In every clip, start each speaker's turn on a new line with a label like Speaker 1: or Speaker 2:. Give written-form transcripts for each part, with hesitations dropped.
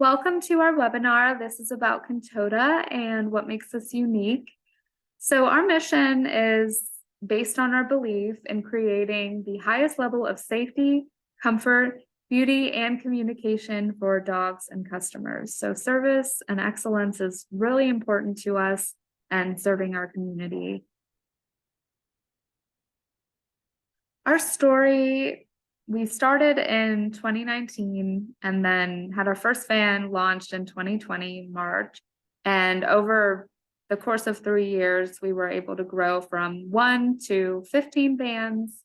Speaker 1: Welcome to our webinar. This is about Kontota and what makes us unique. So our mission is based on our belief in creating the highest level of safety, comfort, beauty, and communication for dogs and customers. So service and excellence is really important to us and serving our community. Our story, we started in 2019 and then had our first van launched in 2020, March. And over the course of 3 years, we were able to grow from 1 to 15 vans,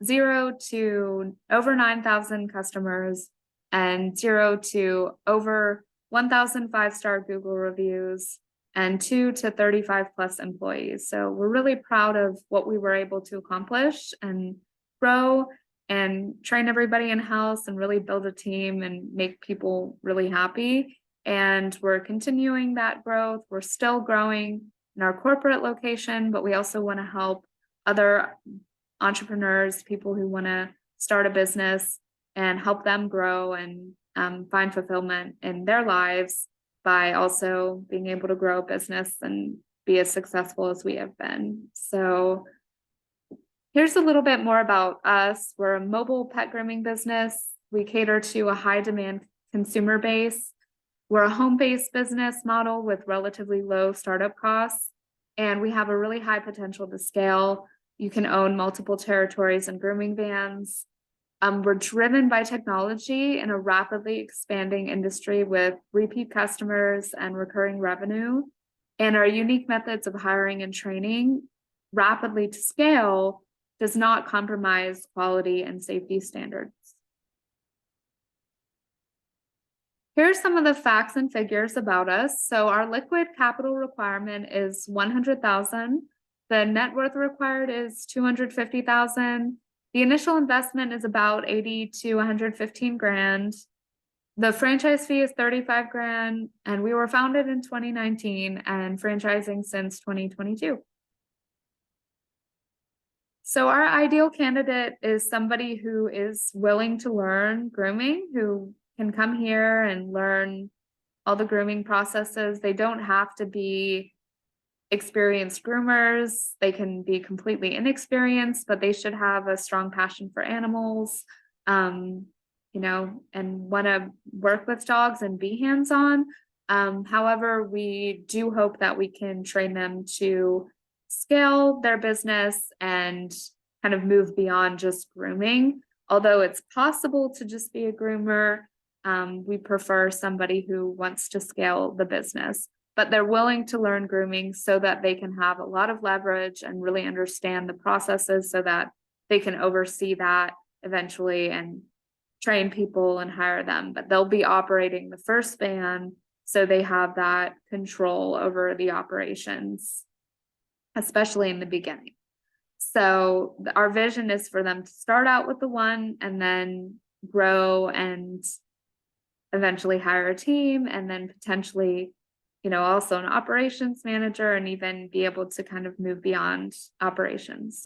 Speaker 1: 0 to over 9,000 customers, and 0 to over 1,000 five-star Google reviews, and 2 to 35 plus employees. So we're really proud of what we were able to accomplish and grow and train everybody in-house and really build a team and make people really happy. And we're continuing that growth. We're still growing in our corporate location, but we also want to help other entrepreneurs, people who want to start a business, and help them grow and find fulfillment in their lives by also being able to grow a business and be as successful as we have been. So here's a little bit more about us. We're a mobile pet grooming business. We cater to a high demand consumer base. We're a home-based business model with relatively low startup costs, and we have a really high potential to scale. You can own multiple territories and grooming vans. We're driven by technology in a rapidly expanding industry with repeat customers and recurring revenue. And our unique methods of hiring and training rapidly to scale does not compromise quality and safety standards. Here are some of the facts and figures about us. So our liquid capital requirement is $100,000. The net worth required is $250,000. The initial investment is about $80 to $115,000. The franchise fee is $35,000, and we were founded in 2019 and franchising since 2022. So our ideal candidate is somebody who is willing to learn grooming, who can come here and learn all the grooming processes. They don't have to be experienced groomers. They can be completely inexperienced, but they should have a strong passion for animals, and want to work with dogs and be hands-on. However, we do hope that we can train them to scale their business and kind of move beyond just grooming. Although it's possible to just be a groomer, we prefer somebody who wants to scale the business, but they're willing to learn grooming so that they can have a lot of leverage and really understand the processes so that they can oversee that eventually and train people and hire them. But they'll be operating the first van, so they have that control over the operations, especially in the beginning. So our vision is for them to start out with the one and then grow and eventually hire a team, and then potentially, also an operations manager, and even be able to kind of move beyond operations.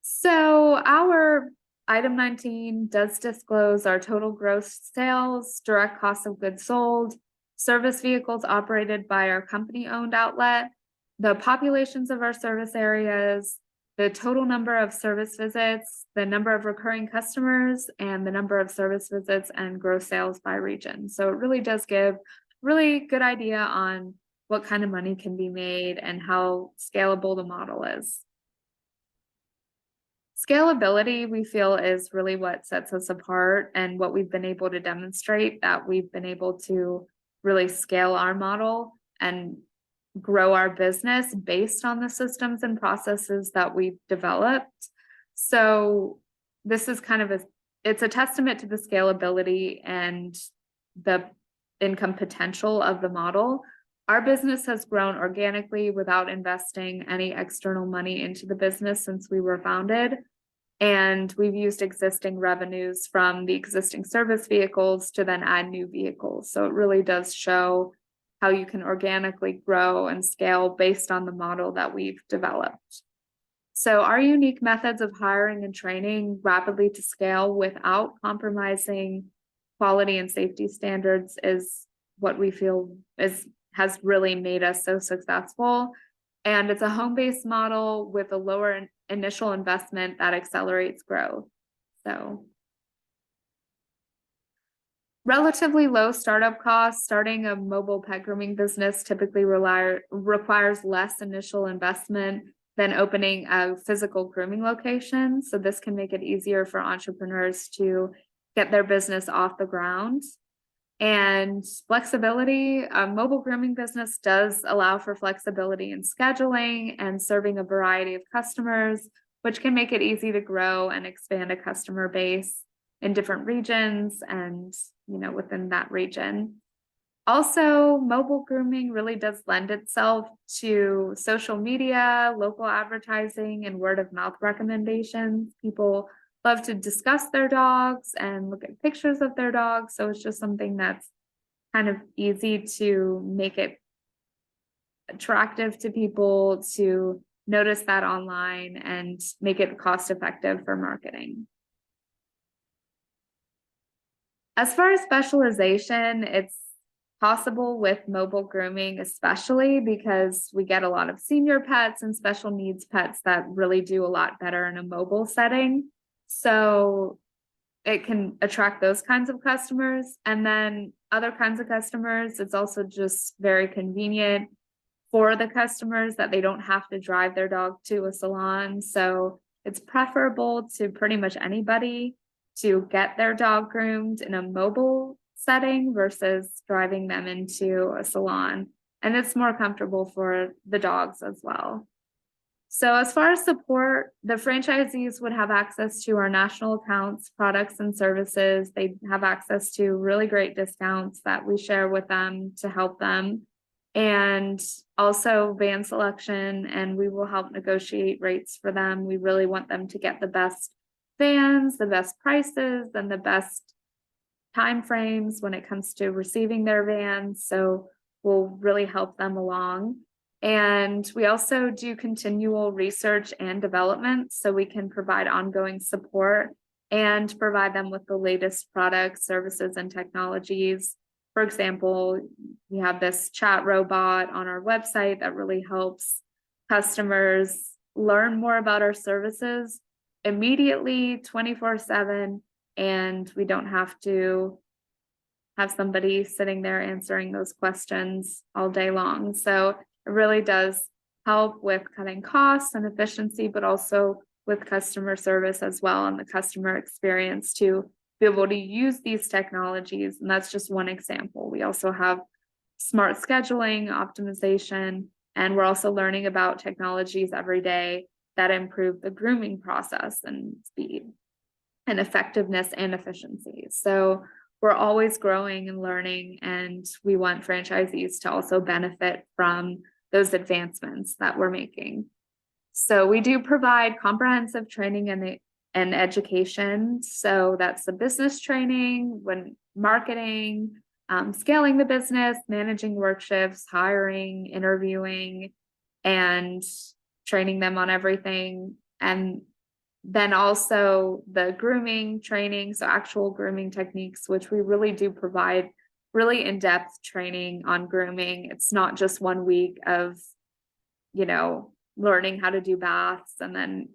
Speaker 1: So our item 19 does disclose our total gross sales, direct cost of goods sold, service vehicles operated by our company-owned outlet, the populations of our service areas, the total number of service visits, the number of recurring customers, and the number of service visits and gross sales by region. So it really does give really good idea on what kind of money can be made and how scalable the model is. Scalability, we feel, is really what sets us apart and what we've been able to demonstrate, that we've been able to really scale our model and grow our business based on the systems and processes that we've developed. So this is kind of it's a testament to the scalability and the income potential of the model. Our business has grown organically without investing any external money into the business since we were founded. And we've used existing revenues from the existing service vehicles to then add new vehicles. So it really does show how you can organically grow and scale based on the model that we've developed. So our unique methods of hiring and training rapidly to scale without compromising quality and safety standards is what we feel has really made us so successful. And it's a home-based model with a lower initial investment that accelerates growth. So relatively low startup costs. Starting a mobile pet grooming business typically requires less initial investment than opening a physical grooming location. So this can make it easier for entrepreneurs to get their business off the ground. And flexibility, a mobile grooming business does allow for flexibility in scheduling and serving a variety of customers, which can make it easy to grow and expand a customer base in different regions and, within that region. Also, mobile grooming really does lend itself to social media, local advertising, and word of mouth recommendations. People love to discuss their dogs and look at pictures of their dogs. So it's just something that's kind of easy to make it attractive to people to notice that online and make it cost effective for marketing. As far as specialization, it's possible with mobile grooming, especially because we get a lot of senior pets and special needs pets that really do a lot better in a mobile setting. So it can attract those kinds of customers. And then other kinds of customers, it's also just very convenient for the customers that they don't have to drive their dog to a salon. So it's preferable to pretty much anybody to get their dog groomed in a mobile setting versus driving them into a salon. And it's more comfortable for the dogs as well. So as far as support, the franchisees would have access to our national accounts, products, and services. They have access to really great discounts that we share with them to help them. And also van selection, and we will help negotiate rates for them. We really want them to get the best vans, the best prices, and the best timeframes when it comes to receiving their vans. So we'll really help them along. And we also do continual research and development, so we can provide ongoing support and provide them with the latest products, services, and technologies. For example, we have this chat robot on our website that really helps customers learn more about our services immediately, 24/7, and we don't have to have somebody sitting there answering those questions all day long. So it really does help with cutting costs and efficiency, but also with customer service as well, and the customer experience to be able to use these technologies. And that's just one example. We also have smart scheduling, optimization, and we're also learning about technologies every day that improve the grooming process and speed and effectiveness and efficiency. So we're always growing and learning, and we want franchisees to also benefit from those advancements that we're making. So we do provide comprehensive training and education. So that's the business training, when marketing, scaling the business, managing work shifts, hiring, interviewing, and training them on everything. And then also the grooming training, so actual grooming techniques, which we really do provide really in-depth training on grooming. It's not just 1 week of, learning how to do baths and then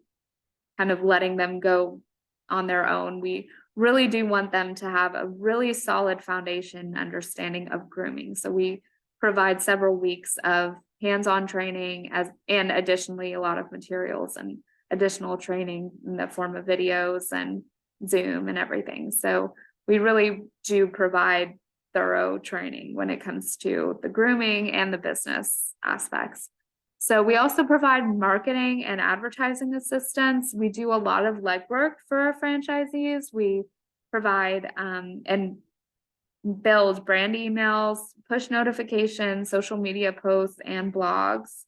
Speaker 1: kind of letting them go on their own. We really do want them to have a really solid foundation understanding of grooming. So we provide several weeks of hands-on training and additionally a lot of materials and additional training in the form of videos and Zoom and everything. So we really do provide thorough training when it comes to the grooming and the business aspects. So we also provide marketing and advertising assistance. We do a lot of legwork for our franchisees. We provide and build brand emails, push notifications, social media posts, and blogs,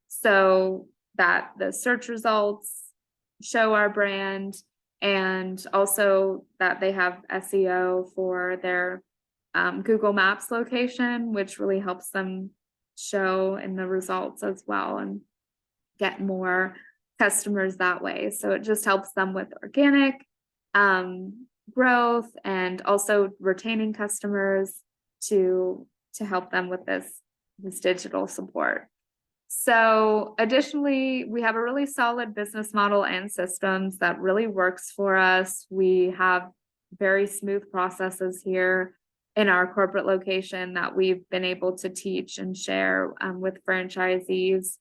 Speaker 1: so that the search results show our brand, and also that they have SEO for their Google Maps location, which really helps them show in the results as well and get more customers that way. So it just helps them with organic growth and also retaining customers to help them with this digital support. So additionally, we have a really solid business model and systems that really works for us. We have very smooth processes here in our corporate location that we've been able to teach and share with franchisees.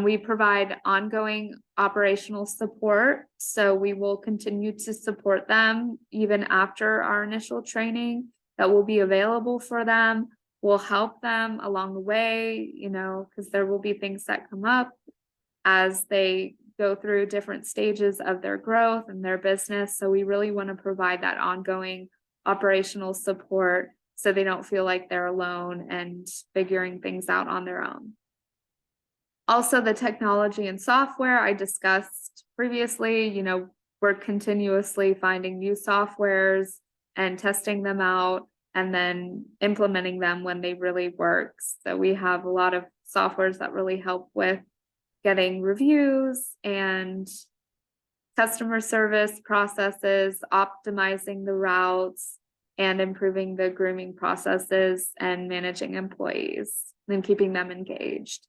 Speaker 1: We provide ongoing operational support, so we will continue to support them even after our initial training that will be available for them. We'll help them along the way, because there will be things that come up as they go through different stages of their growth and their business. So we really want to provide that ongoing operational support so they don't feel like they're alone and figuring things out on their own. Also, the technology and software I discussed previously, we're continuously finding new softwares and testing them out and then implementing them when they really work. So we have a lot of softwares that really help with getting reviews and customer service processes, optimizing the routes, and improving the grooming processes and managing employees and keeping them engaged.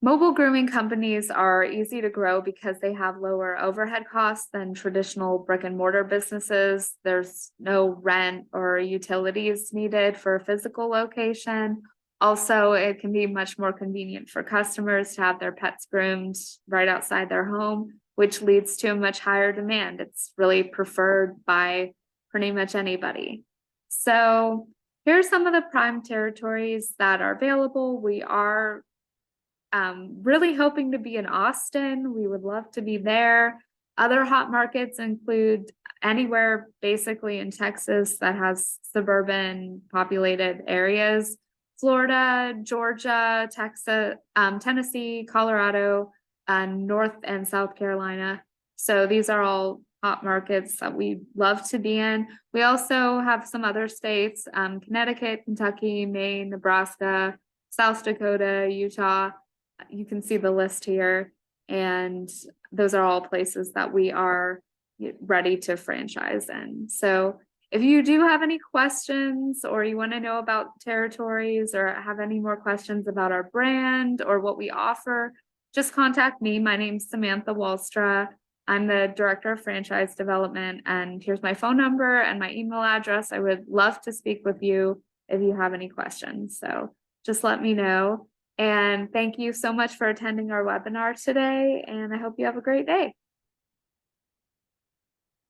Speaker 1: Mobile grooming companies are easy to grow because they have lower overhead costs than traditional brick and mortar businesses. There's no rent or utilities needed for a physical location. Also, it can be much more convenient for customers to have their pets groomed right outside their home, which leads to a much higher demand. It's really preferred by pretty much anybody. So here's some of the prime territories that are available. We are really hoping to be in Austin. We would love to be there. Other hot markets include anywhere basically in Texas that has suburban populated areas: Florida, Georgia, Texas, Tennessee, Colorado, North and South Carolina. So these are all hot markets that we love to be in. We also have some other states: Connecticut, Kentucky, Maine, Nebraska, South Dakota, Utah. You can see the list here, and those are all places that we are ready to franchise in. So if you do have any questions, or you want to know about territories, or have any more questions about our brand or what we offer, just contact me. My name's Samantha Walstra. I'm the Director of Franchise Development, and here's my phone number and my email address. I would love to speak with you if you have any questions. So just let me know. And thank you so much for attending our webinar today, and I hope you have a great day.